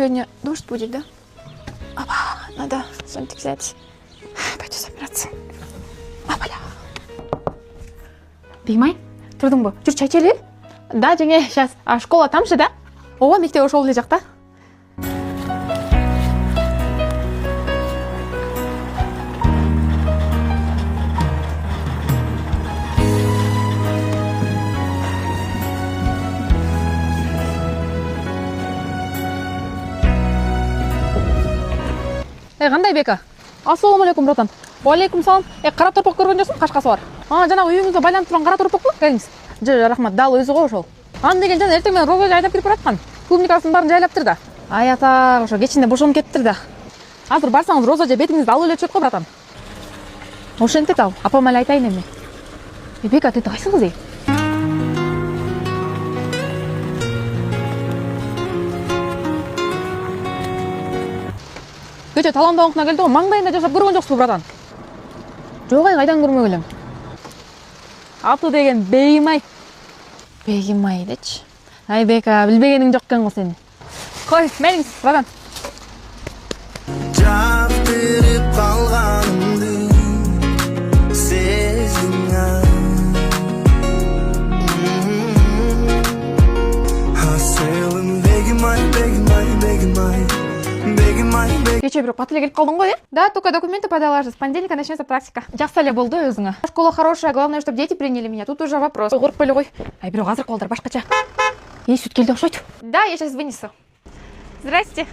сегодня дождь будет, да? Опа, надо зонтик взять. Пойду собираться. Опаля. Беймай, тұрдың бо? Жүр, чай ішелі? Да, жеңе, сейчас. А школа там же, да? Ооба, мектеп ошол эле жакта. Кандай Бека? Ассаламу алейкум, братан. Алейкум салам. Кара торпок көргөн жоқсың, Кашкасы бар. Жанагы үйүңүздө байланып турган кара торпокпу? Келиңиз. Рахмат, дал өзү го ошол. Аны деген жана эртең менен роза айдап кирип бараткан. Клубникасын баарын жайлаптыр да. Ай ата, ошо кечинде бошонуп кеттир да. Азыр барсаңыз роза же бетиңизди алып эле чөп го, братан. Ошентет ал. Апама эле айтайын эми. Бека, ты кайсы кыз? Кече таланда оңкуна келди го, маңдайында жашап көргөн жоксузбу, братан? Жок, кайдан көрмөк элем. Аты деген Беймай. Беймай дечи. Ай Бека, билбегениң жок экен го сени. Кой, мениңиз, братан. Жактырып калганымды сездиң Асылым Бегимай, Бегимай, Бегимай. Кече бирок бат эле келип калдың го, Да, только документы подала же. С понедельника начнется практика. Жаксы эле болду өзүңө. Школа хорошая, главное, чтобы дети приняли меня. Тут уже вопрос. Коркпой эле кой. Ай, бирок азыркы балдар башкача. Сүт келди окшойт. Да, я сейчас вынесу. Здрасте.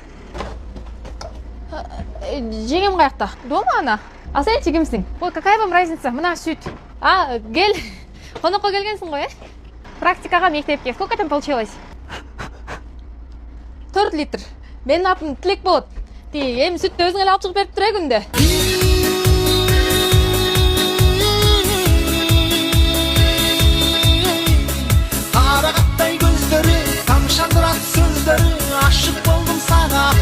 Жеңем каякта? Дома она? А сен кимсиң? Ой, какая вам разница? Мына сүт. Кел. Конокко келгенсиң го, Практикага мектепке. Сколько там получилось? 4 литр. Менин атым Тилек болот. Эми сүттү өзүң эле алып чыгып берип тур күндө. Арагаттай көздөрү, тамшандырат сөздөрү, ашык болдум сага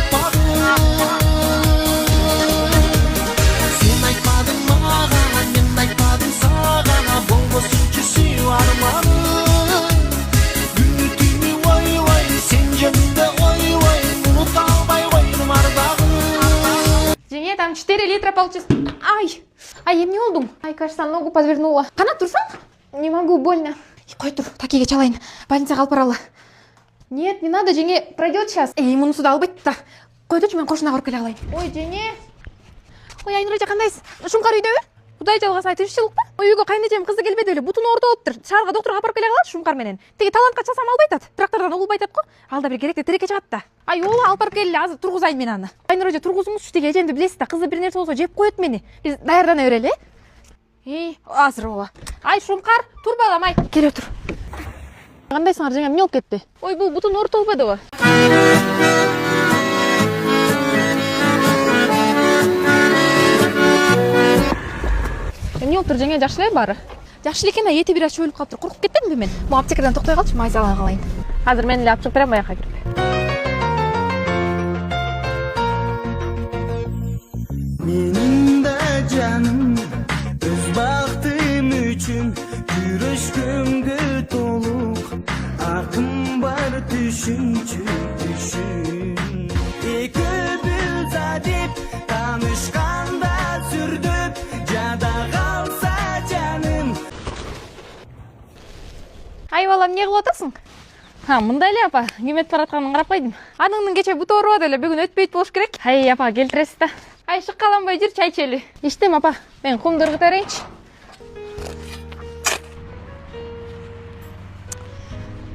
Сен айтмадың мага, мен айтмадым сага, болбосунчу сүйүү арманым. Күнү түнү ой, сен жөнүндө ой, унута албай койдум ардагым. Жеңе, там 4 литра получилось. Ай, эмне болдуң? Ай, кажется, ногу подвернула. Кана турсаң? Не могу, больно. Кой тур, такиге чалайын. Больницага алып баралы. Нет, не надо, жеңе, пройдет сейчас. Мунусу да албайт да. Койдучу, мен кошунага барып келе алайын. Ой, жеңе. Ой, Айнура, кандайсыз? Шумкар үйдөбү? Кудай жалгасын ай, тынччылыкпы? Ой, үйгө кайнечем кызы келбеди эле, бутуну ортолуптур. Шаарга докторго алып барып келе калат Шумкар менен. Тиги талантка часам албайт атат. Трактордон угулбайт атат го. Алда бир керектүү тиреке чыгат да. Ай, ооба, алып барып келели, азыр тургузайын мен аны. Айнура, тургузуңузчу, тиги эжемди билесиз да, кызы бир нерсе болсо жеп коет мени. Биз даярдана берели, азыр ооба. Ай, Шумкар, тур балам, ай. Келе тур. Кандайсыңар, жеңем, эмне болуп кетти? Ой, бул бутун ортолбодубу? Эмне болуптур, жеңе, жакшы эле баары? Жакшы эле экен, эти бир аз чөйүлүп калыптыр. Коркуп кеттимби мен? Могу аптекадан токтой калчы, майза ала калайын. Азыр мен эле алып чыгып берем, аяка кирип. Менин да жаным өз бактым үчүн күрөшкөнгө толук акым бар түшүнчү. Экөөбүз адип таанышканда сүрдөп жада калса жаным. Ай балам, эмне кылып атасың? Мындай эле апа, ким өтүп баратканын карап койдум. Аныңдын кече буту оорубады эле, бүгүн өтпөйт болуш керек. Ай апа, келтиресиз да. Ай, шыккаланбай жүр, чай ичели. Иштем апа, мен кумду ыргыта берейинчи.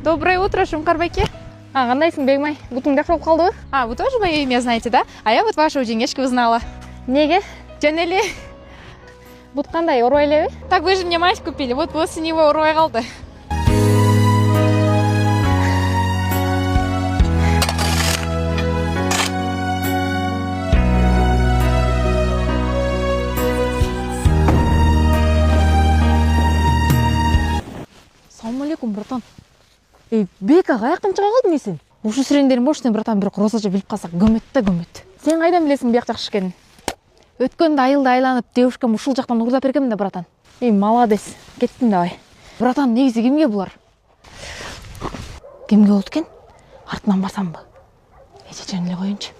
Доброе утро, Шумкар байке. Кандайсың, Бегмай? Бутуң жакшы болуп калдыбы? Вы тоже мое имя знаете, да? А я вот вашу жеңешке узнала. Неге? Жөн эле. Бут кандай, оорубай элеби? Так вы же мне мазь купили, вот после него оорубай калды. Салам алейкум, братан. Бека, каяктан чыга калдың сен? Ушу сирендерин бошун, братан, бирок розача билип калса көмөт да көмөт. Сен кайдан билесиң бияк жакшы экенин? Өткөндө айылда айланып, девушкам ушул жактан уурдап бергенмин да, братан. Молодец, кеттим давай. Братан, негизи кимге булар? Кимге болду экен? Артынан басамбы? Эти жеріне қойыншы.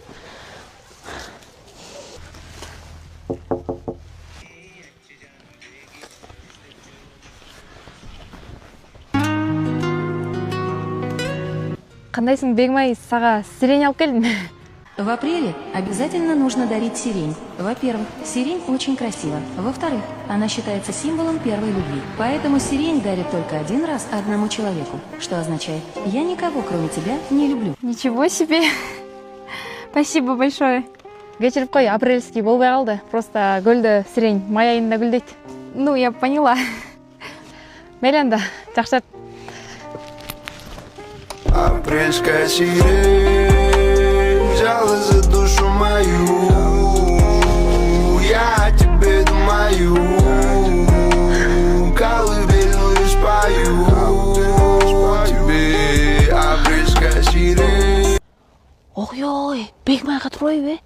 Қандайсың, Бегмай, саға сирень алып келдім. В апреле обязательно нужно дарить сирень. Во-первых, сирень очень красива. Во-вторых, она считается символом первой любви. Поэтому сирень дарит только один раз одному человеку. Что означает, я никого, кроме тебя, не люблю. Ничего себе. Спасибо большое. Кешіріп қой, апрельский болбай қалды. Просто гүлді сирень май айында гүлдейді. Ну, я поняла. Мейлі жақшат. Апрельская сирень взяла за душу мою. Я о тебе думаю, колыбельную спою тебе, апрельская сирень. Ой-ой, Бегмайға тұрой бе?